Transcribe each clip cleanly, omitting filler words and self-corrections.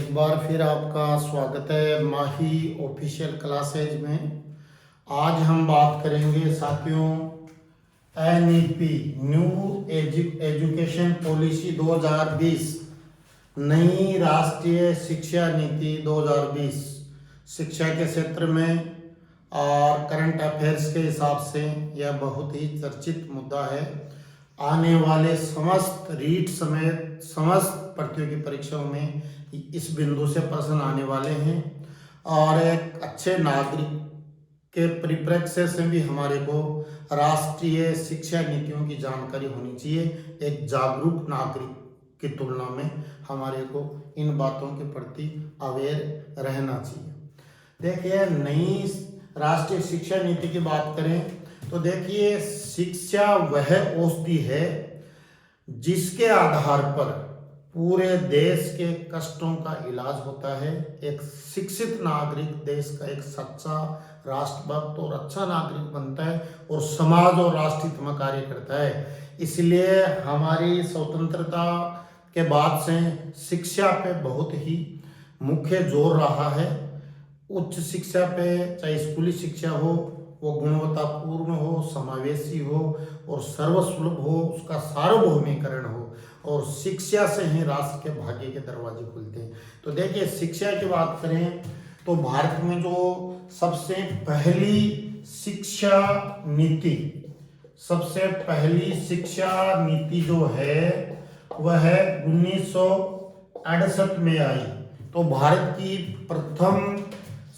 एक बार फिर आपका स्वागत है माही ऑफिशियल क्लासेज में। आज हम बात करेंगे साथियों एनईपी न्यू एजुकेशन पॉलिसी 2020, नई राष्ट्रीय शिक्षा नीति 2020 शिक्षा के क्षेत्र में और करंट अफेयर्स के हिसाब से यह बहुत ही चर्चित मुद्दा है। आने वाले समस्त रीट समेत समस्त प्रतियोगी परीक्षाओं में इस बिंदु से प्रश्न आने वाले हैं और एक अच्छे नागरिक के परिप्रेक्ष्य से भी हमारे को राष्ट्रीय शिक्षा नीतियों की जानकारी होनी चाहिए। एक जागरूक नागरिक की तुलना में हमारे को इन बातों के प्रति अवेयर रहना चाहिए। देखिए, नई राष्ट्रीय शिक्षा नीति की बात करें तो देखिए, शिक्षा वह औषधि है जिसके आधार पर पूरे देश के कष्टों का इलाज होता है। एक शिक्षित नागरिक देश का एक सच्चा राष्ट्रभक्त और अच्छा नागरिक बनता है और समाज और राष्ट्र हित में कार्य करता है। इसलिए हमारी स्वतंत्रता के बाद से शिक्षा पे बहुत ही मुख्य जोर रहा है। उच्च शिक्षा पे, चाहे स्कूली शिक्षा हो, वो गुणवत्तापूर्ण हो, समावेशी हो और सर्वसुलभ हो, उसका सार्वभौमिकरण हो और शिक्षा से ही राष्ट्र के भाग्य के दरवाजे खुलते हैं। तो देखिए, शिक्षा की बात करें तो भारत में जो सबसे पहली शिक्षा नीति जो है वह 1968 में आई। तो भारत की प्रथम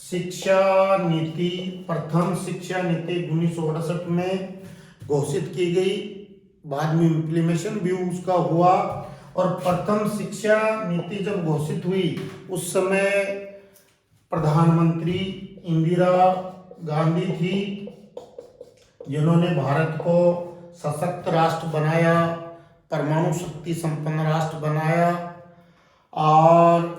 शिक्षा नीति 1968 में घोषित की गई। बाद में इम्प्लीमेशन भी उसका हुआ और प्रथम शिक्षा नीति जब घोषित हुई उस समय प्रधानमंत्री इंदिरा गांधी थी, जिन्होंने भारत को सशक्त राष्ट्र बनाया, परमाणु शक्ति संपन्न राष्ट्र बनाया और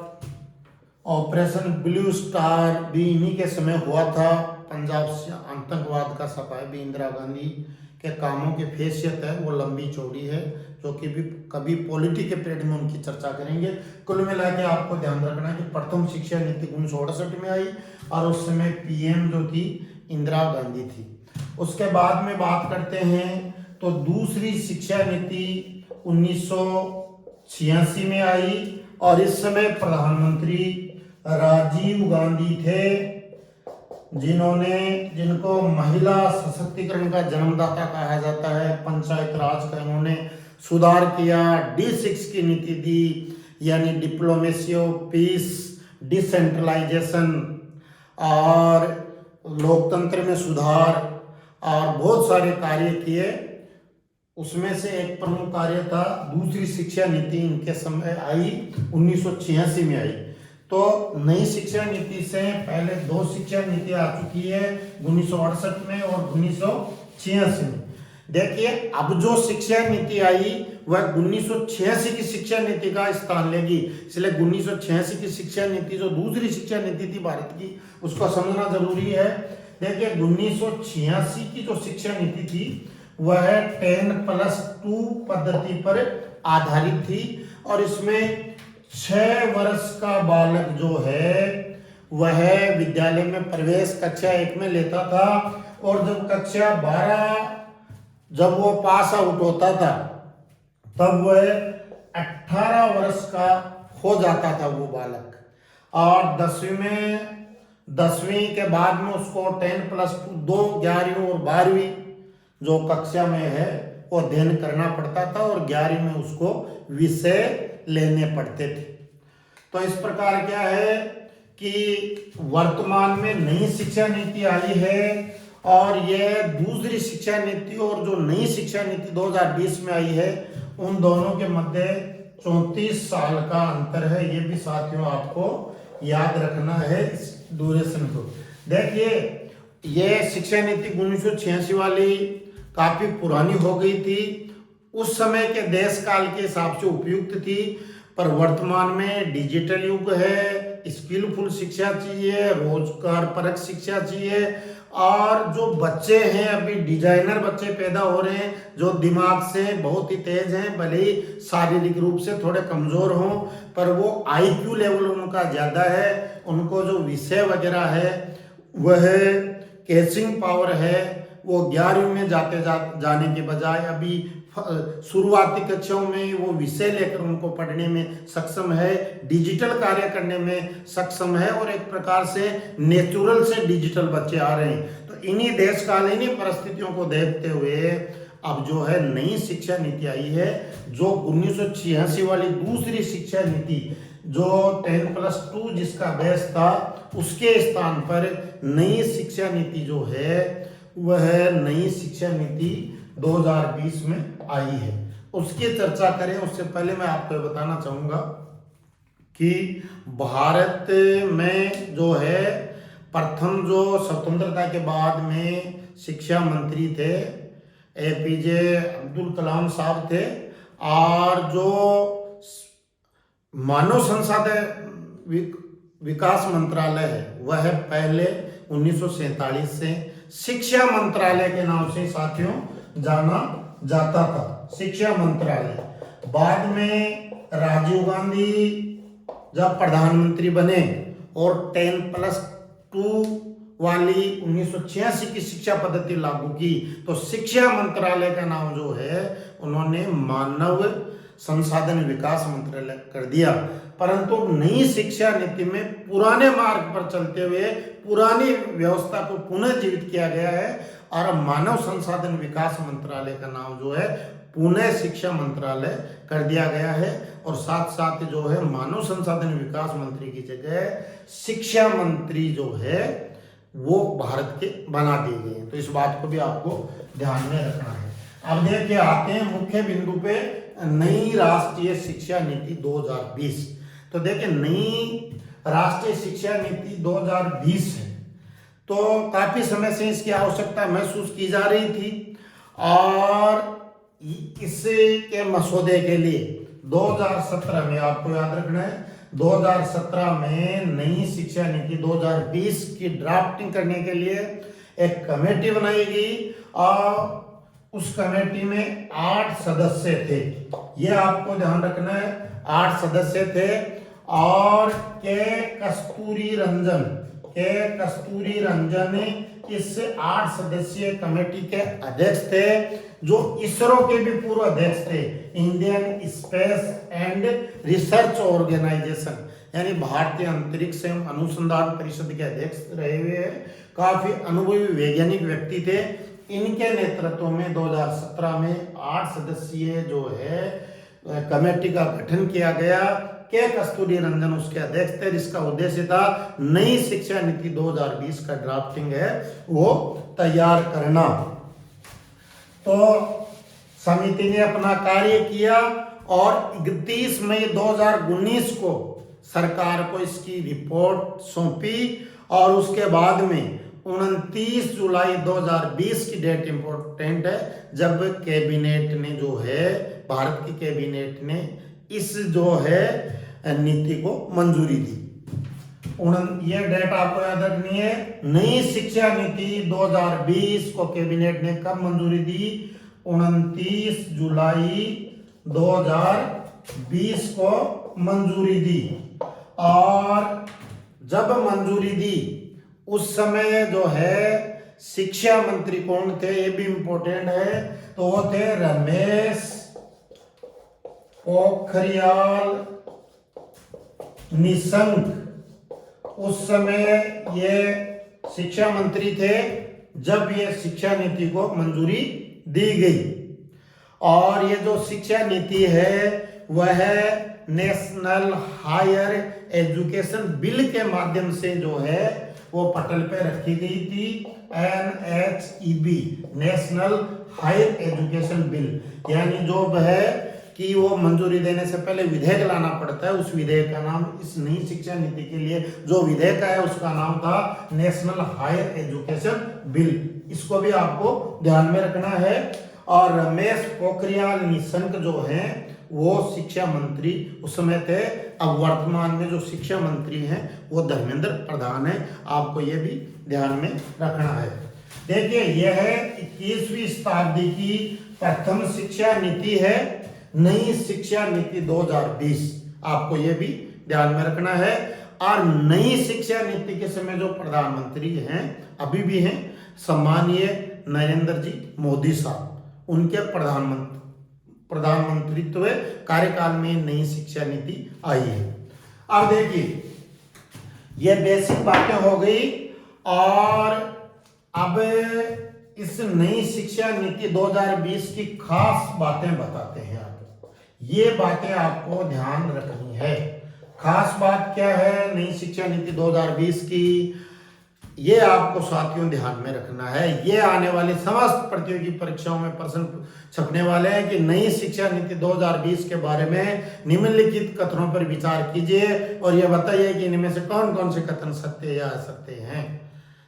ऑपरेशन ब्लू स्टार भी इन्हीं के समय हुआ था। पंजाब से आतंकवाद का सफाया भी इंदिरा गांधी के कामों की हैसियत है, वो लंबी चौड़ी है, जो कि भी कभी पॉलिटी के पीरियड में उनकी चर्चा करेंगे। कुल मिला के आपको ध्यान रखना है कि प्रथम शिक्षा नीति 1968 में आई और उस समय पीएम जो थी इंदिरा गांधी थी। उसके बाद में बात करते हैं तो दूसरी शिक्षा नीति 1986 में आई और इस समय प्रधानमंत्री राजीव गांधी थे, जिनको महिला सशक्तिकरण का जन्मदाता कहा जाता है। पंचायत राज का इन्होंने सुधार किया, D6 की नीति दी, यानी डिप्लोमेसी ऑफ पीस, डिसेंट्रलाइजेशन और लोकतंत्र में सुधार और बहुत सारे कार्य किए। उसमें से एक प्रमुख कार्य था दूसरी शिक्षा नीति इनके समय आई, 1986 में आई। तो नई शिक्षा नीति से पहले दो शिक्षा नीति आ चुकी है, 1968 में और 1986 में। देखिए, अब जो शिक्षा नीति आई वह 1986 की शिक्षा नीति का स्थान लेगी। इसलिए 1986 की शिक्षा नीति जो दूसरी शिक्षा नीति थी भारत की, उसको समझना जरूरी है। देखिए, 1986 की जो शिक्षा नीति थी वह 10+2 पद्धति पर आधारित थी और इसमें 6 वर्ष का बालक जो है वह विद्यालय में प्रवेश कक्षा 1 में लेता था और जब कक्षा 12 जब वो पास आउट होता था तब वह 18 वर्ष का हो जाता था वो बालक। और 10वीं के बाद में उसको 10+2 11वीं और 12वीं जो कक्षा में है वो अध्ययन करना पड़ता था और 11वीं में उसको विषय लेने पड़ते थे। तो इस प्रकार क्या है कि वर्तमान में नई शिक्षा नीति आई है और यह दूसरी शिक्षा नीति और जो नई शिक्षा नीति 2020 में आई है उन दोनों के मध्य 34 साल का अंतर है। ये भी साथियों आपको याद रखना है इस ड्यूरेशन को। देखिए, ये शिक्षा नीति 1986 वाली काफी पुरानी हो गई थी, उस समय के देश काल के हिसाब से उपयुक्त थी, पर वर्तमान में डिजिटल युग है, स्किलफुल शिक्षा चाहिए, रोजगार परक शिक्षा चाहिए और जो बच्चे हैं अभी डिजाइनर बच्चे पैदा हो रहे हैं जो दिमाग से बहुत ही तेज हैं, भले ही शारीरिक रूप से थोड़े कमजोर हों, पर वो आईक्यू लेवल उनका ज़्यादा है। उनको जो विषय वगैरह है वह कैचिंग पावर है, वो 11वीं में जाने के बजाय अभी शुरुआती कक्षाओं में वो विषय लेकर उनको पढ़ने में सक्षम है, डिजिटल कार्य करने में सक्षम है और एक प्रकार से नेचुरल से डिजिटल बच्चे आ रहे हैं। तो इन्हीं देशकालीन परिस्थितियों को देखते हुए अब जो है नई शिक्षा नीति आई है, जो 1986 वाली दूसरी शिक्षा नीति जो 10+2 जिसका बेस था उसके स्थान पर नई शिक्षा नीति जो है वह नई शिक्षा नीति 2020 में आई है। उसकी चर्चा करें उससे पहले मैं आपको बताना चाहूँगा कि भारत में जो है प्रथम जो स्वतंत्रता के बाद में शिक्षा मंत्री थे APJ अब्दुल कलाम साहब थे, और जो मानव संसाधन विकास मंत्रालय है वह पहले 1947 से शिक्षा मंत्रालय के नाम से साथियों जाना जाता था, शिक्षा मंत्रालय। बाद में राजीव गांधी जब प्रधानमंत्री बने और 10+2 वाली 1986 की शिक्षा पद्धति लागू की तो शिक्षा मंत्रालय का नाम जो है उन्होंने मानव संसाधन विकास मंत्रालय कर दिया। परंतु नई शिक्षा नीति में पुराने मार्ग पर चलते हुए पुरानी व्यवस्था को पुनः जीवित किया गया है और मानव संसाधन विकास मंत्रालय का नाम जो है पुनः शिक्षा मंत्रालय कर दिया गया है। और साथ साथ जो है मानव संसाधन विकास मंत्री की जगह शिक्षा मंत्री जो है वो भारत के बना दिए गए हैं। तो इस बात को भी आपको ध्यान में रखना है। अब देखिए आते हैं मुख्य बिंदु पे, नई राष्ट्रीय शिक्षा नीति 2020। तो देखिए नई राष्ट्रीय शिक्षा नीति 2020 है, तो काफी समय से इसकी आवश्यकता महसूस की जा रही थी और इसके मसौदे के लिए 2017 में आपको याद रखना है 2017 में नई शिक्षा नीति 2020 की ड्राफ्टिंग करने के लिए एक कमेटी बनाई गई और उस कमेटी में 8 सदस्य थे। ये आपको ध्यान रखना है 8 सदस्य थे और के कस्तूरी रंजन इस 8 सदस्यीय कमेटी के अध्यक्ष थे, जो इसरो के भी पूर्व अध्यक्ष थे, Indian space and research organisation यानी भारतीय अंतरिक्ष एवं अनुसंधान परिषद के अध्यक्ष रहे हुए हैं। काफी अनुभवी वैज्ञानिक व्यक्ति थे। इनके नेतृत्व में 2017 में 8 सदस्यीय जो है कमेटी का गठन किया गया। के कस्तूरी रंजन उसके अध्यक्ष थे, जिसका उद्देश्य था नई शिक्षा नीति 2020 का ड्राफ्टिंग है वो तैयार करना। तो समिति ने अपना कार्य किया और 31 मई 2019 को सरकार को इसकी रिपोर्ट सौंपी और उसके बाद में 29 जुलाई 2020 की डेट इंपॉर्टेंट है जब कैबिनेट ने जो है भारत की कैबिनेट ने इस जो है नीति को मंजूरी दी। ये डेट आपको याद रखनी है। नई शिक्षा नीति 2020 को कैबिनेट ने कब मंजूरी दी? 29 जुलाई 2020 को मंजूरी दी। और जब मंजूरी दी उस समय जो है शिक्षा मंत्री कौन थे ये भी इंपॉर्टेंट है, तो वो थे रमेश पोखरियाल निशंक। उस समय ये शिक्षा मंत्री थे जब ये शिक्षा नीति को मंजूरी दी गई। और ये जो शिक्षा नीति है वह नेशनल हायर एजुकेशन बिल के माध्यम से जो है वो पटल पे रखी गई थी। NHEB national higher education bill, यानी जो है कि वो मंजूरी देने से पहले विधेयक लाना पड़ता है। उस विधेयक का नाम इस नई शिक्षा नीति के लिए जो विधेयक है उसका नाम था नेशनल हायर एजुकेशन बिल। इसको भी आपको ध्यान में रखना है। और रमेश पोखरियाल निशंक जो हैं वो शिक्षा मंत्री उस समय थे। अब वर्तमान में जो शिक्षा मंत्री हैं वो धर्मेंद्र प्रधान है। आपको ये भी ध्यान में रखना है। देखिए यह 21वीं शताब्दी की प्रथम शिक्षा नीति है, नई शिक्षा नीति 2020, आपको यह भी ध्यान में रखना है। और नई शिक्षा नीति के समय जो प्रधानमंत्री हैं अभी भी हैं, सम्मानीय नरेंद्र जी मोदी साहब, उनके प्रधानमंत्रित्व कार्यकाल में नई शिक्षा नीति आई है। अब देखिए ये बेसिक बातें हो गई, और अब इस नई शिक्षा नीति 2020 की खास बातें बताते हैं आपको। ये बातें आपको ध्यान रखनी है। खास बात क्या है नई शिक्षा नीति 2020 की, ये आपको साथियों ध्यान में रखना है। ये आने वाली समस्त प्रतियोगी परीक्षाओं में प्रश्न छपने वाले हैं कि नई शिक्षा नीति 2020 के बारे में निम्नलिखित कथनों पर विचार कीजिए और यह बताइए कि इनमें से कौन कौन से कथन सत्य या असत्य हैं,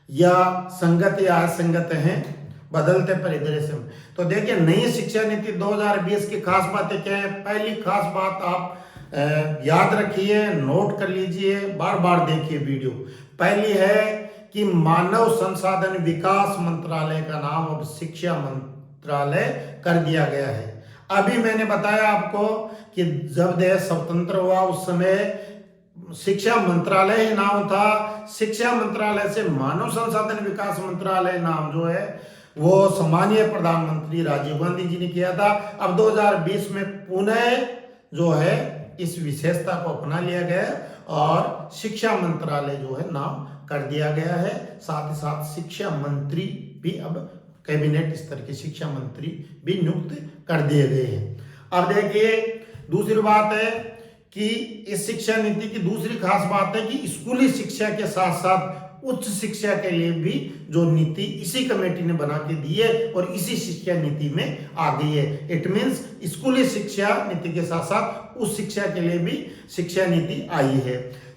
या संगत या असंगत हैं बदलते परिदृश्य में। तो देखिए नई शिक्षा नीति 2020 की खास बातें क्या है। पहली खास बात आप याद रखिए, नोट कर लीजिए, बार बार देखिए वीडियो। पहली है कि मानव संसाधन विकास मंत्रालय का नाम अब शिक्षा मंत्रालय कर दिया गया है। अभी मैंने बताया आपको कि जब देश स्वतंत्र हुआ उस समय शिक्षा मंत्रालय ही नाम था। शिक्षा मंत्रालय से मानव संसाधन विकास मंत्रालय नाम जो है वो सम्मानीय प्रधानमंत्री राजीव गांधी जी ने किया था। अब 2020 में पुनः जो है इस विशेषता को अपना लिया गया और शिक्षा मंत्रालय जो है नाम कर दिया गया है। साथ ही साथ शिक्षा मंत्री भी अब कैबिनेट स्तर के शिक्षा मंत्री भी नियुक्त कर दिए गए हैं। अब देखिए दूसरी बात है कि इस शिक्षा नीति की दूसरी खास बात है कि स्कूली शिक्षा के साथ साथ उच्च शिक्षा के लिए भी जो नीति इसी कमेटी ने बना के दी है और इसी शिक्षा नीति में आ गई है। इट मीन्स स्कूली शिक्षा नीति के साथ साथ उच्च शिक्षा के लिए भी शिक्षा नीति आई है।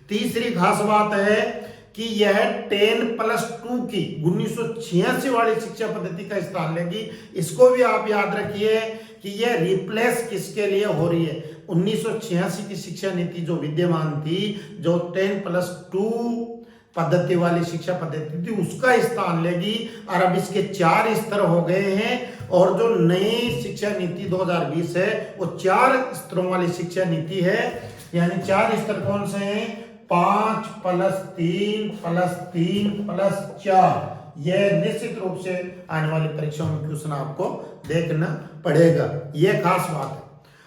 तीसरी खास बात है कि यह 10+2 की 1986 वाली शिक्षा पद्धति का स्थान लेगी। इसको भी आप याद रखिए कि यह रिप्लेस किसके लिए हो रही है। 1986 की शिक्षा नीति जो विद्यमान थी, जो 10+2 पद्धति वाली शिक्षा पद्धति थी, उसका स्थान लेगी। और अब इसके 4 स्तर हो गए हैं और जो नई शिक्षा नीति 2020 है वो 4 स्तरों वाली शिक्षा नीति है। यानी 4 स्तर कौन से हैं? 5+3+3+4। यह निश्चित रूप से आने वाली परीक्षाओं में क्वेश्चन आपको देखना पड़ेगा। यह खास बात है।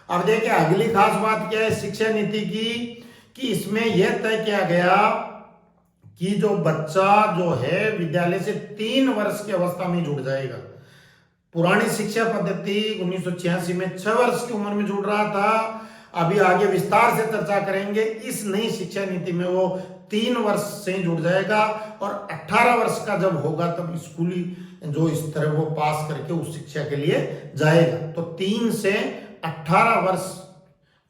अब देखिए अगली खास बात क्या है शिक्षा नीति की, कि इसमें यह तय किया गया कि जो बच्चा जो है विद्यालय से 3 वर्ष की अवस्था में जुड़ जाएगा। पुरानी शिक्षा पद्धति 1986 में 6 वर्ष की उम्र में जुड़ रहा था। अभी आगे विस्तार से चर्चा करेंगे। इस नई शिक्षा नीति में वो 3 वर्ष से जुड़ जाएगा और 18 वर्ष का जब होगा तब स्कूली जो स्तर है वो पास करके उस शिक्षा के लिए जाएगा। तो 3 से 18 वर्ष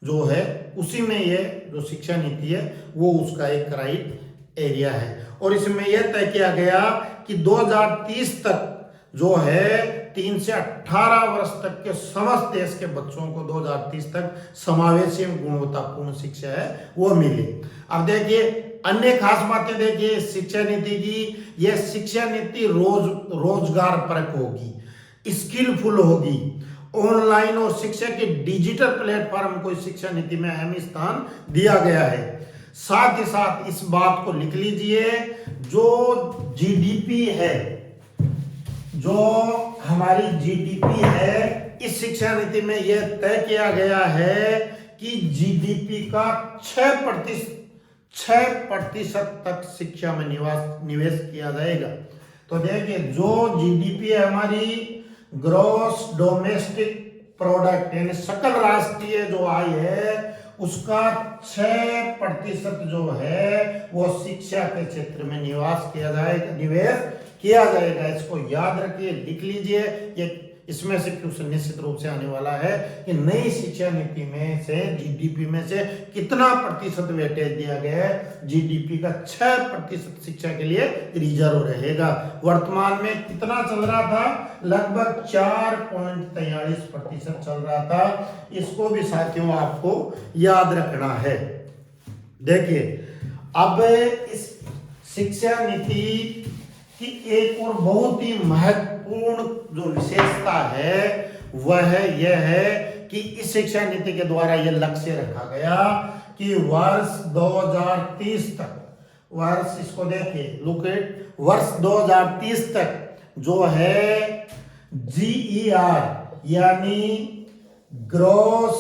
जो है उसी में ये जो शिक्षा नीति है वो उसका एक क्राइटेरिया है। और इसमें यह तय किया गया कि 2030 तक जो है 3 से 18 वर्ष तक के समस्त देश के बच्चों को 2030 तक समावेशी गुणवत्तापूर्ण शिक्षा है वो मिले। अब देखिए अन्य खास बातें देखिए शिक्षा नीति की। यह शिक्षा नीति रोजगार परक होगी, स्किलफुल होगी। ऑनलाइन और शिक्षा के डिजिटल प्लेटफॉर्म को इस शिक्षा नीति में अहम स्थान दिया गया है। साथ ही साथ इस बात को लिख लीजिए, जो जीडीपी है, जो हमारी जीडीपी है, इस शिक्षा नीति में यह तय किया गया है कि जीडीपी का 6% तक शिक्षा में निवेश किया जाएगा। तो देखिए जो जीडीपी है हमारी ग्रॉस डोमेस्टिक प्रोडक्ट यानी सकल राष्ट्रीय जो आय है उसका 6% जो है वो शिक्षा के क्षेत्र में निवेश किया जाएगा। इसको याद रखिए, लिख लीजिए। ये इसमें से क्वेश्चन निश्चित रूप से आने वाला है कि नई शिक्षा नीति में से जीडीपी में से कितना प्रतिशत वेटेज दिया गया है। जीडीपी का 6% शिक्षा के लिए रिजर्व रहेगा। वर्तमान में कितना चल रहा था? लगभग 4.43% चल रहा था। इसको भी साथियों आपको याद रखना है। देखिए अब इस शिक्षा नीति कि एक और बहुत ही महत्वपूर्ण जो विशेषता है वह यह है कि इस शिक्षा नीति के द्वारा यह लक्ष्य रखा गया कि वर्ष 2030 तक, वर्ष इसको देखिए लुक एट, वर्ष 2030 तक जो है GER यानी ग्रॉस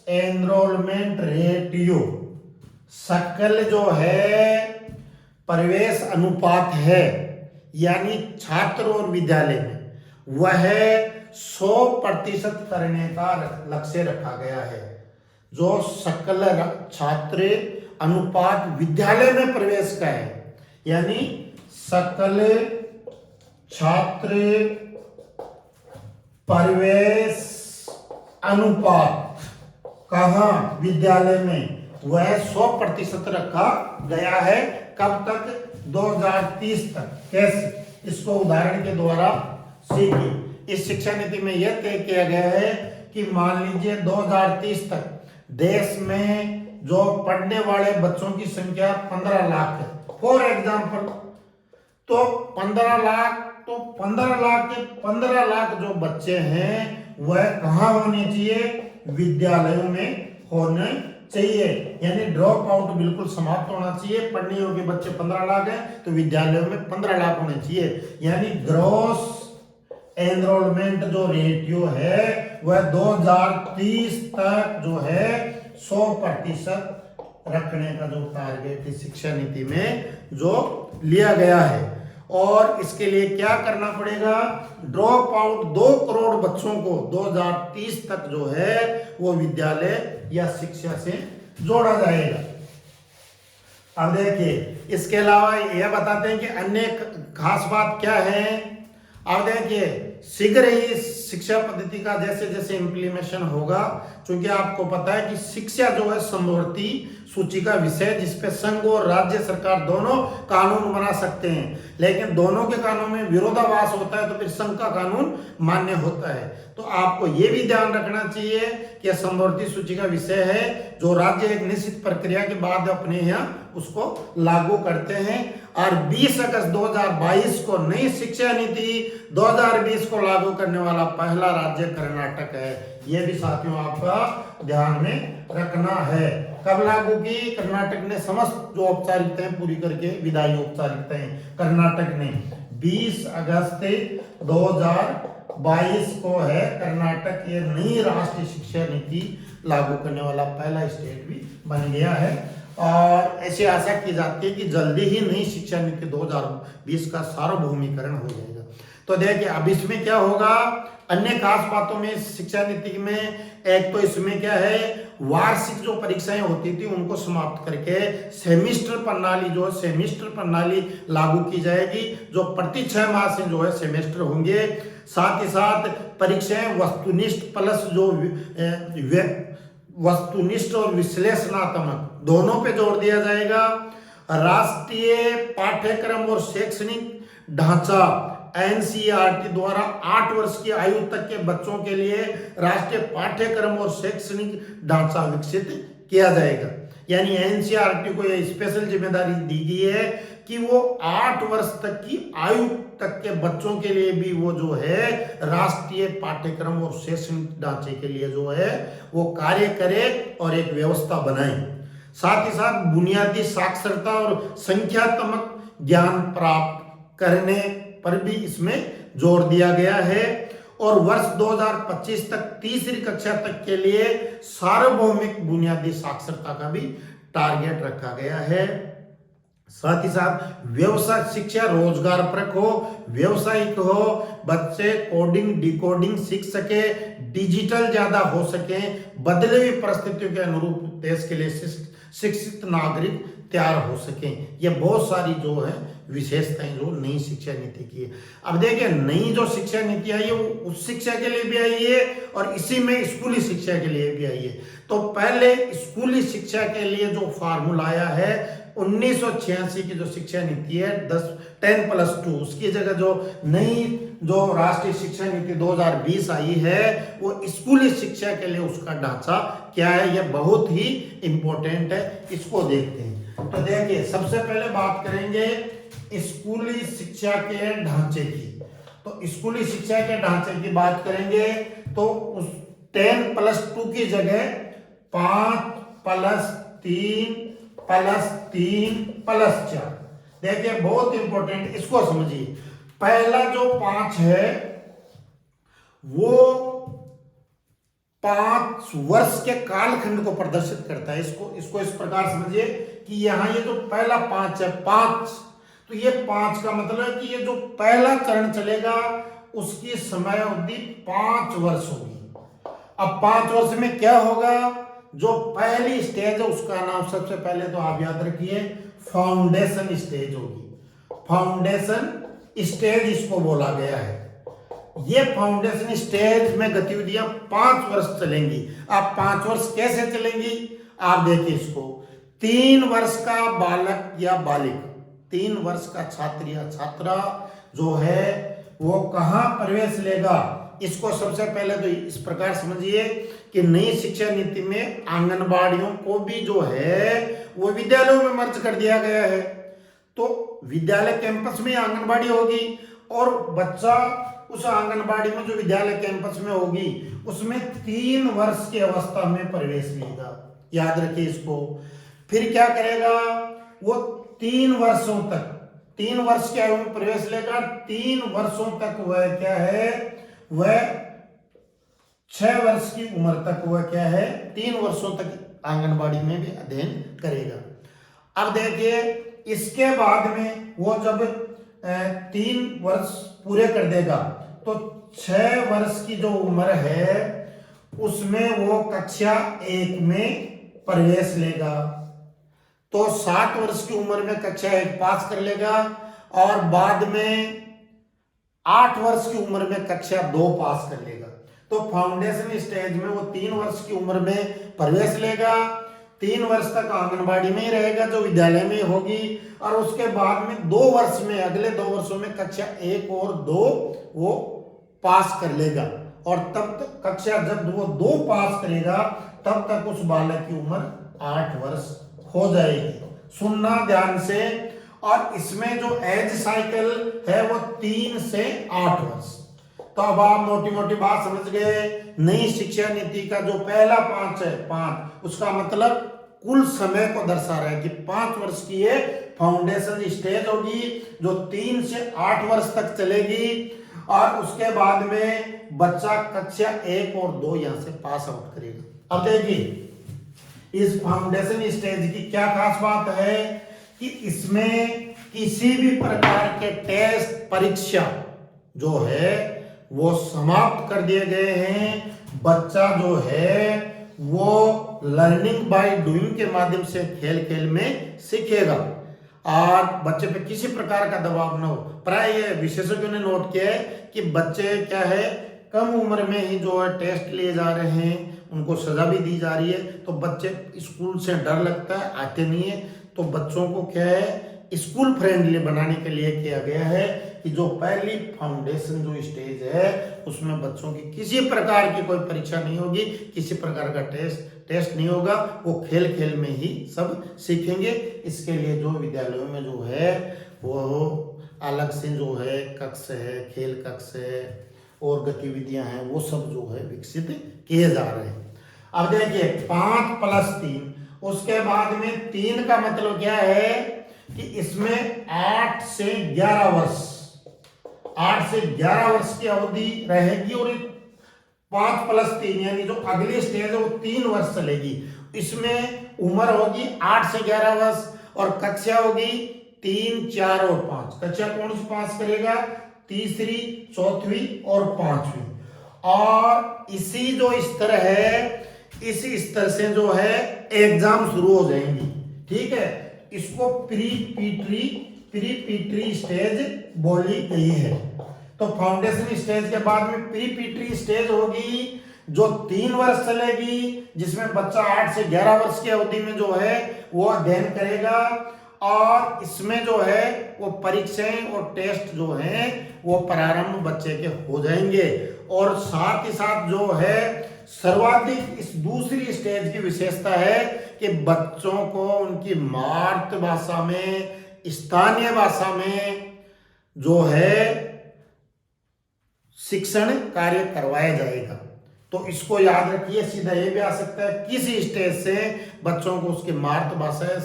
एनरोलमेंट रेटियो, सकल जो है प्रवेश अनुपात है, यानी छात्र और विद्यालय में वह 100% करने का लक्ष्य रखा गया है। जो सकल छात्र अनुपात विद्यालय में प्रवेश का है, यानी सकल छात्र प्रवेश अनुपात कहाँ, विद्यालय में, वह 100% रखा गया है। कब तक? 2030 तक। कैसे? इसको उदाहरण के द्वारा सीखिए। इस शिक्षा नीति में यह तय किया गया है कि मान लीजिए 2030 तक देश में जो पढ़ने वाले बच्चों की संख्या 15 लाख है फॉर एग्जाम्पल, तो 15 लाख, तो 15 लाख के 15 लाख जो बच्चे हैं वह कहाँ होने चाहिए? विद्यालयों में होने चाहिए, यानी ड्रॉप आउट बिल्कुल समाप्त होना चाहिए। पढ़ने योग्य बच्चे 15 लाख हैं तो विद्यालयों में 15 लाख होने चाहिए, यानी ग्रॉस एनरोलमेंट जो रेशियो है वह 2030 तक जो है 100% रखने का जो टारगेट इस शिक्षा नीति में जो लिया गया है। और इसके लिए क्या करना पड़ेगा? ड्रॉप आउट 2 करोड़ बच्चों को 2030 तक जो है वो विद्यालय या शिक्षा से जोड़ा जाएगा। अब देखिए, इसके अलावा यह बताते हैं कि अन्य खास बात क्या है। अब देखिए, शीघ्र ही शिक्षा पद्धति का जैसे जैसे इम्प्लीमेशन होगा, क्योंकि आपको पता है कि शिक्षा जो है समवर्ती सूची का विषय, जिसपे संघ और राज्य सरकार दोनों कानून बना सकते हैं, लेकिन दोनों के कानून में विरोधाभास होता है तो फिर संघ का कानून मान्य होता है। तो आपको ये भी ध्यान रखना चाहिए कि यह समवर्ती सूची का विषय है जो राज्य एक निश्चित प्रक्रिया के बाद अपने यहाँ उसको लागू करते हैं। और 20 अगस्त 2022 को नई शिक्षा नीति 2020 को लागू करने वाला पहला राज्य कर्नाटक है। यह भी साथियों आपका ध्यान में रखना है। कब लागू की? कर्नाटक ने समस्त जो औपचारिकताएं पूरी करके, विधायी औपचारिकताएं कर्नाटक ने 20 अगस्त 2022 को है कर्नाटक ये नई राष्ट्रीय शिक्षा नीति लागू करने वाला पहला स्टेट भी बन गया है। और ऐसी आशा की जाती है कि जल्दी ही नई शिक्षा नीति 2020 का सार्वभौमिकरण हो जाएगा। तो देखिए, अब इसमें क्या होगा, अन्य खास बातों में शिक्षा नीति में एक तो इसमें क्या है, वार्षिक जो परीक्षाएं होती थी उनको समाप्त करके सेमिस्टर प्रणाली जो है सेमिस्टर प्रणाली लागू की जाएगी, जो प्रति 6 माह से जो है सेमेस्टर होंगे। साथ ही साथ परीक्षाएं वस्तुनिष्ठ प्लस जो वस्तुनिष्ठ और विश्लेषणात्मक दोनों पे जोर दिया जाएगा। राष्ट्रीय पाठ्यक्रम और शैक्षणिक ढांचा NCERT द्वारा 8 वर्ष की आयु तक के बच्चों के लिए राष्ट्रीय पाठ्यक्रम और शैक्षणिक ढांचा विकसित किया जाएगा। यानी NCERT को यह स्पेशल जिम्मेदारी दी गई है कि वो 8 वर्ष तक की आयु तक के बच्चों के लिए भी वो जो है राष्ट्रीय पाठ्यक्रम और शैक्षणिक ढांचे के लिए जो है वो कार्य करे और एक व्यवस्था बनाए। साथ ही साथ बुनियादी साक्षरता और संख्यात्मक ज्ञान प्राप्त करने पर भी इसमें जोर दिया गया है। और वर्ष 2025 तक तीसरी कक्षा तक के लिए सार्वभौमिक बुनियादी साक्षरता का भी टारगेट रखा गया है। साथ ही साथ व्यवसाय शिक्षा रोजगार परक हो, व्यवसायिक हो, बच्चे कोडिंग डिकोडिंग सीख सके, डिजिटल ज्यादा हो सके, बदले हुई परिस्थितियों के अनुरूप देश के लिए शिक्षित नागरिक तैयार हो सके। ये बहुत सारी जो है विशेषताएं जो नई शिक्षा नीति की है। अब देखिए, नई जो शिक्षा नीति आई है वो उच्च शिक्षा के लिए भी आई है और इसी में स्कूली शिक्षा के लिए भी आई है। तो पहले स्कूली शिक्षा के लिए जो फार्मूला आया है 1986 की जो शिक्षा नीति है 10+2, उसकी जगह जो नई जो राष्ट्रीय शिक्षा नीति 2020 आई है वो स्कूली शिक्षा के लिए उसका ढांचा क्या है, यह बहुत ही इंपॉर्टेंट है। इसको देखते हैं। तो देखिए, सबसे पहले बात करेंगे स्कूली शिक्षा के ढांचे की। तो स्कूली शिक्षा के ढांचे की बात करेंगे तो उस 10+2 की जगह 5+3+3+4। देखिए बहुत इंपॉर्टेंट, इसको समझिए। पहला जो 5 है वो 5 वर्ष के कालखंड को प्रदर्शित करता है। इसको इस प्रकार समझिए कि यहां ये जो पहला 5 है, 5, तो ये 5 का मतलब है कि ये जो पहला चरण चलेगा उसकी समय अवधि 5 वर्ष होगी। अब 5 वर्ष में क्या होगा, जो पहली स्टेज है उसका नाम सबसे पहले तो आप याद रखिए फाउंडेशन स्टेज होगी। फाउंडेशन स्टेज इसको बोला गया है। ये फाउंडेशन स्टेज में गतिविधियां 5 वर्ष चलेंगी। अब 5 वर्ष कैसे चलेंगी, आप देखिए इसको। 3 वर्ष का बालक या बालिका, 3 वर्ष का छात्र या छात्रा जो है वो कहां प्रवेश लेगा, इसको सबसे पहले तो इस प्रकार समझिए कि नई शिक्षा नीति में आंगनबाड़ियों को भी जो है वो विद्यालयों में मर्ज कर दिया गया है। तो विद्यालय कैंपस में आंगनबाड़ी होगी और बच्चा उस आंगनबाड़ी में जो विद्यालय कैंपस में होगी उसमें 3 वर्ष की अवस्था में प्रवेश लेगा। याद रखिए इसको। फिर क्या करेगा, वो 3 वर्षों तक, 3 वर्ष की आयु में प्रवेश लेगा। 3 वर्षों तक वह क्या है, वह 6 वर्ष की उम्र तक वह क्या है, 3 वर्षों तक आंगनबाड़ी में भी अध्ययन करेगा। अब देखिए इसके बाद में वो जब 3 वर्ष पूरे कर देगा तो 6 वर्ष की जो उम्र है उसमें वो कक्षा 1 में प्रवेश लेगा। तो 7 वर्ष की उम्र में कक्षा 1 पास कर लेगा और बाद में 8 वर्ष की उम्र में कक्षा 2 पास कर लेगा। तो फाउंडेशन स्टेज में वो 3 वर्ष की उम्र में प्रवेश लेगा, 3 वर्ष तक आंगनबाड़ी में ही रहेगा जो विद्यालय में होगी, और उसके बाद में 2 वर्ष में, अगले 2 वर्षों में कक्षा 1 और 2 वो पास कर लेगा। और तब तक कक्षा जब वो 2 पास करेगा तब तक उस बालक की उम्र 8 वर्ष हो जाएगी। सुनना ध्यान से। और इसमें जो एज साइकिल है वो 3 से 8 वर्ष। तो अब आप मोटी मोटी बात समझ गए। नई शिक्षा नीति का जो पहला 5 है, 5 उसका मतलब कुल समय को दर्शा रहा है कि 5 वर्ष की ये फाउंडेशन स्टेज होगी जो 3 से 8 वर्ष तक चलेगी, और उसके बाद में बच्चा कक्षा 1 और 2 यहां से पास आउट करेगा। अब देखिए इस फाउंडेशन स्टेज की क्या खास बात है कि इसमें किसी भी प्रकार के टेस्ट, परीक्षा जो है वो समाप्त कर दिए गए हैं। बच्चा जो है वो लर्निंग बाय डूइंग के माध्यम से खेल खेल में सीखेगा और बच्चे पे किसी प्रकार का दबाव न हो। प्राय ये विशेषज्ञों ने नोट किया है कि बच्चे क्या है कम उम्र में ही जो है टेस्ट लिए जा रहे हैं, उनको सजा भी दी जा रही है। तो बच्चे स्कूल से डर लगता है, आते नहीं है। तो बच्चों को क्या है स्कूल फ्रेंडली बनाने के लिए किया गया है कि जो पहली फाउंडेशन जो स्टेज है उसमें बच्चों की किसी प्रकार की कोई परीक्षा नहीं होगी, किसी प्रकार का टेस्ट नहीं होगा, वो खेल खेल में ही सब सीखेंगे। इसके लिए जो विद्यालयों में जो है वो अलग से जो है कक्ष है, खेल कक्ष है और गतिविधियां हैं, वो सब जो है विकसित किए जा रहे हैं। अब देखिए 5+3, उसके बाद में 3 का मतलब क्या है कि इसमें 8 से 11 वर्ष, 8 से 11 वर्ष की अवधि रहेगी और 5+3 यानी जो अगली स्टेज है वो 3 वर्ष चलेगी। इसमें उम्र होगी 8 से 11 वर्ष और कक्षा होगी 3, 4 और 5। कक्षा कौन सी पास करेगा, तीसरी, चौथी और 5वीं। और इसी जो स्तर है इस स्तर से जो है एग्जाम शुरू हो जाएंगी। ठीक है, इसको प्री पीट्री स्टेज बोली गई है। तो फाउंडेशन स्टेज के बाद में प्री पीट्री स्टेज होगी जो 3 वर्ष चलेगी, जिसमें बच्चा 8 से 11 वर्ष की अवधि में जो है वो अध्ययन करेगा। और इसमें जो है वो परीक्षाएं और टेस्ट जो हैं वो प्रारंभ बच्चे के हो जाएंगे। और साथ ही साथ जो है सर्वाधिक इस दूसरी स्टेज की विशेषता है कि बच्चों को उनकी मातृभाषा में स्थानीय भाषा में जो है शिक्षण कार्य करवाया जाएगा। तो इसको याद रखिए, सीधा ये भी आ सकता है किसी स्टेज से बच्चों को उसकी मातृभाषा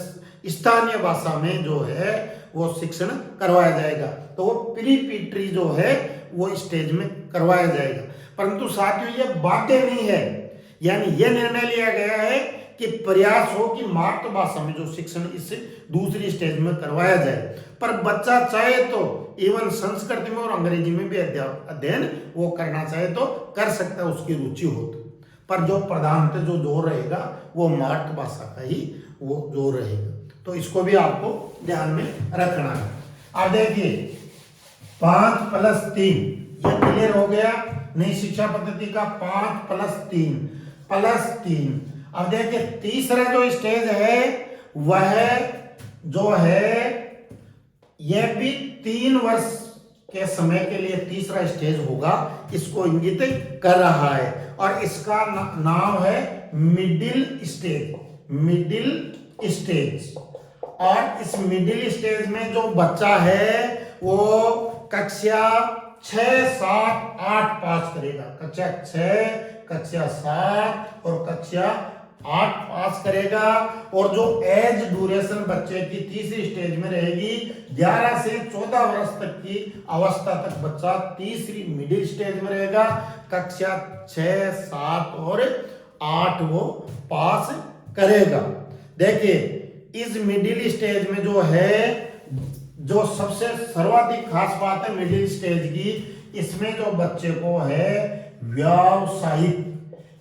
स्थानीय भाषा में जो है वो शिक्षण करवाया जाएगा। तो वो प्री जो है वो स्टेज में करवाया जाएगा। परंतु साथियों ये बाध्य नहीं है, यानी ये निर्णय लिया गया है कि प्रयास हो कि मातृभाषा में जो शिक्षण इस दूसरी स्टेज में करवाया जाए। पर बच्चा चाहे तो इवन संस्कृत में और अंग्रेजी में भी अध्ययन वो करना चाहे तो कर सकता है, उसकी रुचि हो तो। पर जो प्रधानतः जो जोर रहेगा वो मातृभाषा का ही वो जोर रहेगा। तो इसको भी आपको ध्यान में रखना है। अब देखिए 5+3 ये क्लियर हो गया, नई शिक्षा पद्धति का 5+3+3। अब देखिए तीसरा जो स्टेज है वह जो है यह भी 3 वर्ष के समय के लिए तीसरा स्टेज होगा, इसको इंगित कर रहा है और इसका नाम है मिडिल स्टेज। मिडिल स्टेज, और इस मिडिल स्टेज में जो बच्चा है वो कक्षा 6, 7, 8 पास करेगा। कक्षा 6, कक्षा 7 और कक्षा 8 पास करेगा। और जो एज ड्यूरेशन बच्चे की तीसरी स्टेज में रहेगी, 11 से 14 वर्ष तक की अवस्था तक बच्चा तीसरी मिडिल स्टेज में रहेगा। कक्षा 6, 7 और 8 वो पास करेगा। देखिए इस मिडिल स्टेज में जो है, जो सबसे सर्वाधिक खास बात है मिडिल स्टेज की, इसमें जो बच्चे को है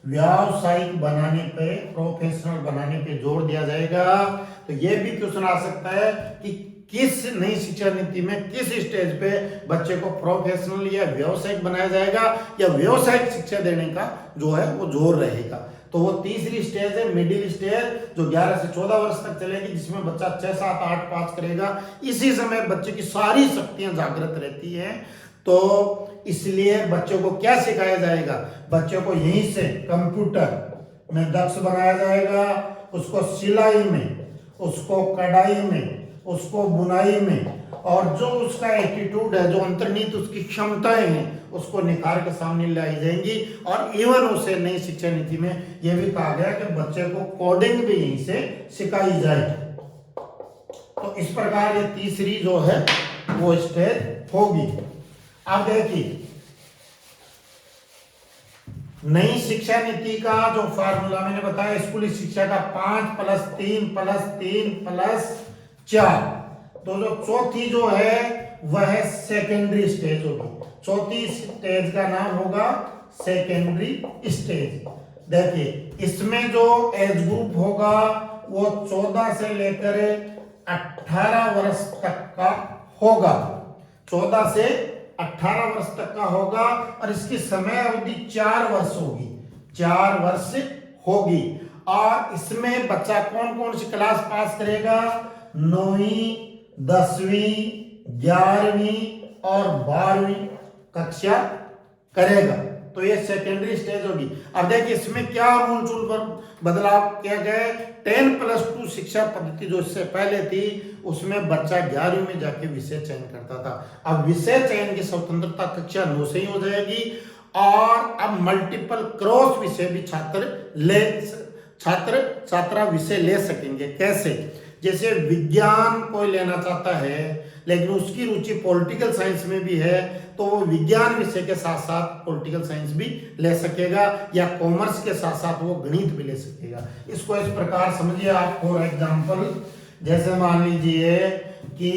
व्यावसायिक बनाने पे, प्रोफेशनल बनाने पे जोर दिया जाएगा। तो ये भी क्वेश्चन आ सकता है कि किस नई शिक्षा नीति में किस स्टेज पे बच्चे को प्रोफेशनल या व्यावसायिक बनाया जाएगा या व्यावसायिक शिक्षा देने का जो है वो जोर रहेगा। तो वो तीसरी स्टेज है मिडिल स्टेज, जो 11 से 14 वर्ष तक चलेगी, जिसमें बच्चा 6, 7, 8 पास करेगा। इसी समय बच्चे की सारी शक्तियां जागृत रहती हैं। तो इसलिए बच्चों को क्या सिखाया जाएगा? बच्चों को यहीं से कंप्यूटर में दक्ष बनाया जाएगा, उसको सिलाई में, उसको कढ़ाई में, उसको बुनाई में, और जो उसका एटीट्यूड है, जो अंतर्निहित उसकी क्षमताएं हैं, उसको निखार के सामने लाई जाएंगी। और इवन उसे नई शिक्षा नीति में यह भी कहा गया कि बच्चे को कोडिंग भी यहीं से सिखाई जाए। तो इस प्रकार ये तीसरी जो है वो स्टेज होगी। अब देखिए नई शिक्षा नीति का जो फार्मूला मैंने बताया, स्कूली शिक्षा का 5+3+3+4। तो जो चौथी जो है वह सेकेंडरी स्टेज होगी। चौथी स्टेज का नाम होगा सेकेंडरी स्टेज। देखिए इसमें जो एज ग्रुप होगा वो 14 से लेकर 18 वर्ष तक का होगा। 14 से 18 वर्ष तक का होगा और इसकी समय अवधि 4 वर्ष होगी। 4 वर्ष होगी। और इसमें बच्चा कौन कौन सी क्लास पास करेगा? 9वीं, 10वीं, 11वीं और 12वीं कक्षा करेगा। तो ये सेकेंडरी स्टेज होगी। अब देखिए इसमें क्या मूलचूल पर बदलाव किया गया है। 10+2 शिक्षा पद्धति जो इससे पहले थी, उसमें बच्चा 11वीं में जाके विषय चयन करता था। अब विषय चयन की स्वतंत्रता कक्षा 9 से ही हो जाएगी। और अब मल्टीपल क्रॉस विषय भी छात्रा विषय ले सकेंगे। कैसे? जैसे विज्ञान कोई लेना चाहता है लेकिन उसकी रुचि पॉलिटिकल साइंस में भी है, तो वो विज्ञान विषय के साथ साथ पॉलिटिकल साइंस भी ले सकेगा, या कॉमर्स के साथ साथ वो गणित भी ले सकेगा। इसको इस प्रकार समझिए आप। फॉर एग्जाम्पल जैसे मान लीजिए कि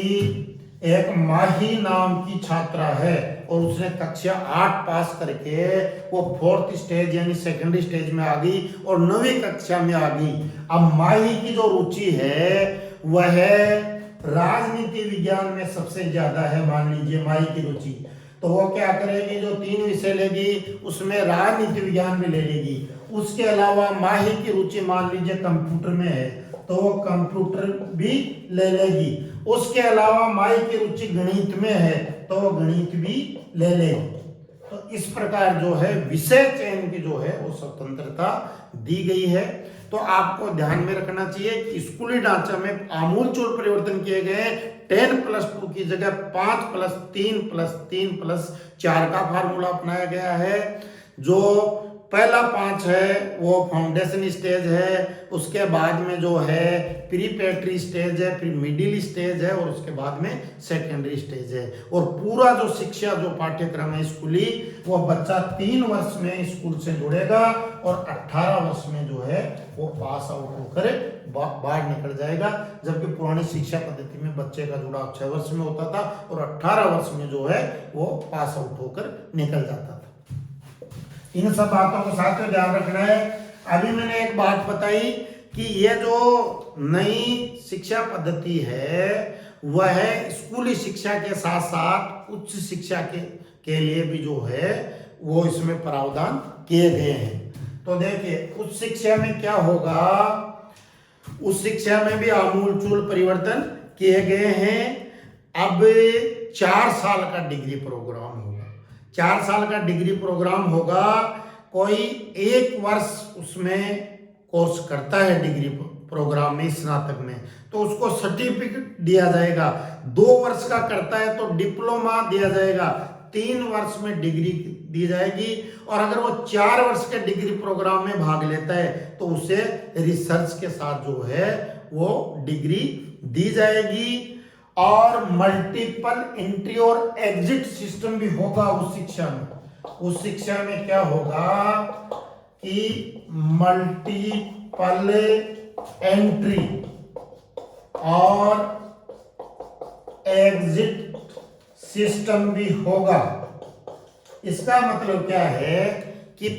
एक माही नाम की छात्रा है और उसने कक्षा 8 पास करके वो 4th स्टेज यानी सेकेंडरी स्टेज में आ गई और 9वीं कक्षा में आ गई। अब माही की जो रुचि है वह राजनीति विज्ञान में सबसे ज्यादा है। मान लीजिए माही की रुचि, तो वो क्या करेगी? जो 3 विषय लेगी उसमें राजनीति विज्ञान भी ले लेगी। उसके अलावा माही की रुचि मान लीजिए कंप्यूटर में है तो वो कंप्यूटर भी ले लेगी। उसके अलावा माही की रुचि गणित में है तो वो गणित भी ले लेगी। तो इस प्रकार जो है विषय चयन की जो है वो स्वतंत्रता दी गई है। तो आपको ध्यान में रखना चाहिए कि स्कूली ढांचा में आमूलचूल परिवर्तन किए गए हैं। 10+2 की जगह 5+3+3+4 का फार्मूला अपनाया गया है। जो पहला 5 है वो फाउंडेशन स्टेज है, उसके बाद में जो है प्रीपेटरी स्टेज है, फिर मिडिल स्टेज है और उसके बाद में सेकेंडरी स्टेज है। और पूरा जो शिक्षा जो पाठ्यक्रम है स्कूली, वो बच्चा 3 वर्ष में स्कूल से जुड़ेगा और 18 वर्ष में जो है वो पास आउट होकर बाहर निकल जाएगा। जबकि पुरानी शिक्षा पद्धति में बच्चे का जुड़ाव 6 वर्ष में होता था और 18 वर्ष में जो है वो पास आउट होकर निकल जाता था। इन सब बातों को साथ में ध्यान रखना है। अभी मैंने एक बात बताई कि ये जो नई शिक्षा पद्धति है वह स्कूली शिक्षा के साथ साथ उच्च शिक्षा के लिए भी जो है वो इसमें प्रावधान किए गए हैं। तो देखिए उच्च शिक्षा में क्या होगा, उस शिक्षा में भी आमूलचूल परिवर्तन किए गए हैं। अब 4 साल का डिग्री प्रोग्राम होगा। 4 साल का डिग्री प्रोग्राम होगा। कोई 1 वर्ष उसमें कोर्स करता है डिग्री प्रोग्राम में स्नातक में, तो उसको सर्टिफिकेट दिया जाएगा। 2 वर्ष का करता है तो डिप्लोमा दिया जाएगा। 3 वर्ष में डिग्री दी जाएगी। और अगर वो 4 वर्ष के डिग्री प्रोग्राम में भाग लेता है तो उसे रिसर्च के साथ जो है वो डिग्री दी जाएगी। और मल्टीपल एंट्री और एग्जिट सिस्टम भी होगा उस शिक्षा में। उस शिक्षा में क्या होगा कि मल्टीपल एंट्री और एग्जिट सिस्टम भी होगा। इसका मतलब क्या है कि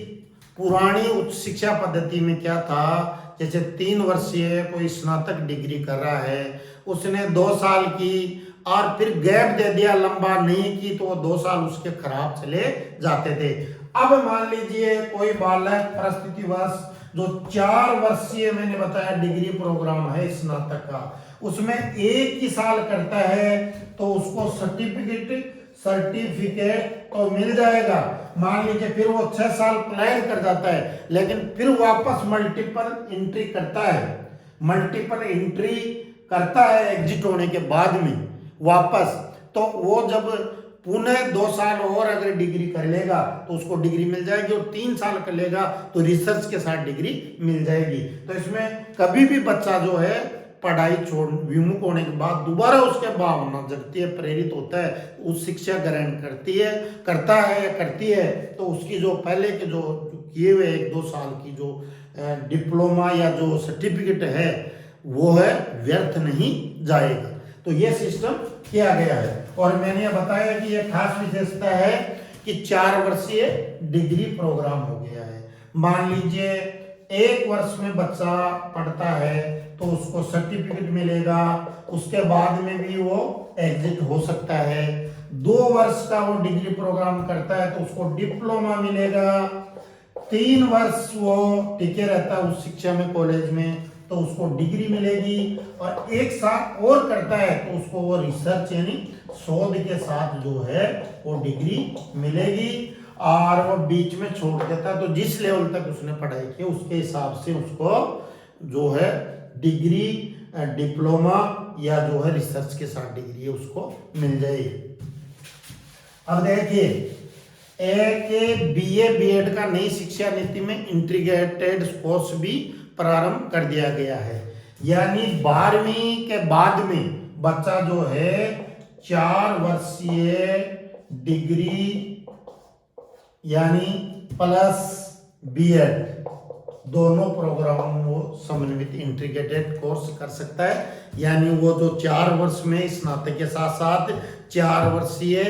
पुरानी उच्च शिक्षा पद्धति में क्या था, जैसे 3 वर्षीय कोई स्नातक डिग्री कर रहा है, उसने 2 साल की और फिर गैप दे दिया, लंबा नहीं की, तो वो 2 साल उसके खराब चले जाते थे। अब मान लीजिए कोई बालक परिस्थितिवश जो 4 वर्षीय मैंने बताया डिग्री प्रोग्राम है स्नातक का, उसमें 1 ही साल करता है तो उसको सर्टिफिकेट तो मिल जाएगा। मान लीजिए फिर वो 6 साल प्लान कर जाता है लेकिन फिर वापस मल्टीपल एंट्री करता है एग्जिट होने के बाद में वापस, तो वो जब पुनः 2 साल और अगर डिग्री कर लेगा तो उसको डिग्री मिल जाएगी। और 3 साल कर लेगा तो रिसर्च के साथ डिग्री मिल जाएगी। तो इसमें कभी भी बच्चा जो है पढ़ाई छोड़ विमुख होने के बाद दोबारा उसके भावना जगती है, प्रेरित होता है, उस शिक्षा ग्रहण करती है तो उसकी जो पहले के जो किए हुए 1-2 साल की जो डिप्लोमा या जो सर्टिफिकेट है वो है व्यर्थ नहीं जाएगा। तो ये सिस्टम किया गया है। और मैंने बताया कि ये खास विशेषता है कि 4 वर्षीय डिग्री प्रोग्राम हो गया है। मान लीजिए 1 वर्ष में बच्चा पढ़ता है तो उसको सर्टिफिकेट मिलेगा, उसके बाद में भी वो एग्जिट हो सकता है। 2 वर्ष का वो डिग्री प्रोग्राम करता है तो उसको डिप्लोमा मिलेगा। 3 वर्ष वो टिके रहता है उस शिक्षा में कॉलेज में तो उसको डिग्री मिलेगी। और 1 साल और करता है तो उसको वो रिसर्च यानी शोध के साथ जो है वो डिग्री मिलेगी। और वो बीच में छोड़ देता है तो जिस लेवल तक उसने पढ़ाई की उसके हिसाब से उसको जो है डिग्री डिप्लोमा या जो है रिसर्च के साथ डिग्री उसको मिल जाएगी। अब देखिए एक बीए बीएड का नई शिक्षा नीति में इंटीग्रेटेड कोर्स भी प्रारंभ कर दिया गया है। यानी 12वीं के बाद में बच्चा जो है 4 वर्षीय डिग्री यानी प्लस बीएड दोनों प्रोग्रामों को समन्वित इंटीग्रेटेड कोर्स कर सकता है। यानी वो जो 4 वर्ष में स्नातक के साथ साथ 4 वर्षीय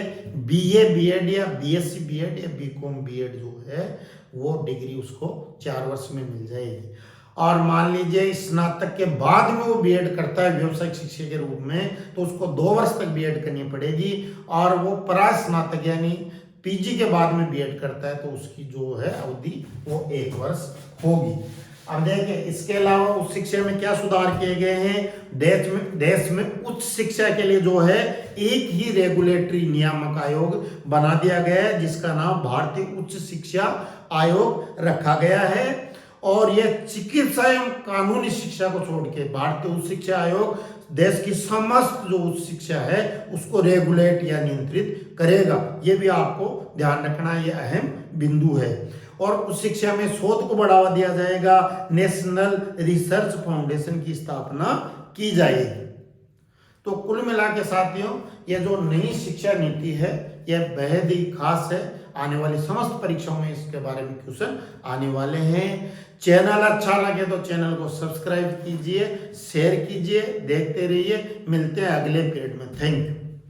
बीए बीएड या बीएससी बीएड या बीकॉम बीएड जो है वो डिग्री उसको 4 वर्ष में मिल जाएगी। और मान लीजिए स्नातक के बाद में वो बीएड करता है व्यावसायिक शिक्षक के रूप में तो उसको 2 वर्ष तक बीएड करनी पड़ेगी। और वो परास्नातक यानी पीजी के बाद में बीएड करता है तो उसकी जो है अवधि वो 1 वर्ष होगी। अब देखिए इसके अलावा उच्च शिक्षा में क्या सुधार किए गए हैं। देश में उच्च शिक्षा के लिए जो है एक ही रेगुलेटरी नियामक आयोग बना दिया गया है जिसका नाम भारतीय उच्च शिक्षा आयोग रखा गया है। और यह चिकित्सा एवं कानूनी शिक्षा को छोड़ के भारतीय उच्च शिक्षा आयोग देश की समस्त जो उच्च शिक्षा है उसको रेगुलेट या नियंत्रित करेगा। ये भी आपको ध्यान रखना, ये अहम बिंदु है। और उच्च शिक्षा में शोध को बढ़ावा दिया जाएगा, नेशनल रिसर्च फाउंडेशन की स्थापना की जाएगी। तो कुल मिला के साथियों, यह जो नई शिक्षा नीति है यह बेहद ही खास है। आने वाली समस्त परीक्षाओं में इसके बारे में क्वेश्चन आने वाले हैं। चैनल अच्छा लगे तो चैनल को सब्सक्राइब कीजिए, शेयर कीजिए, देखते रहिए। मिलते हैं अगले पीरियड में। Thank you.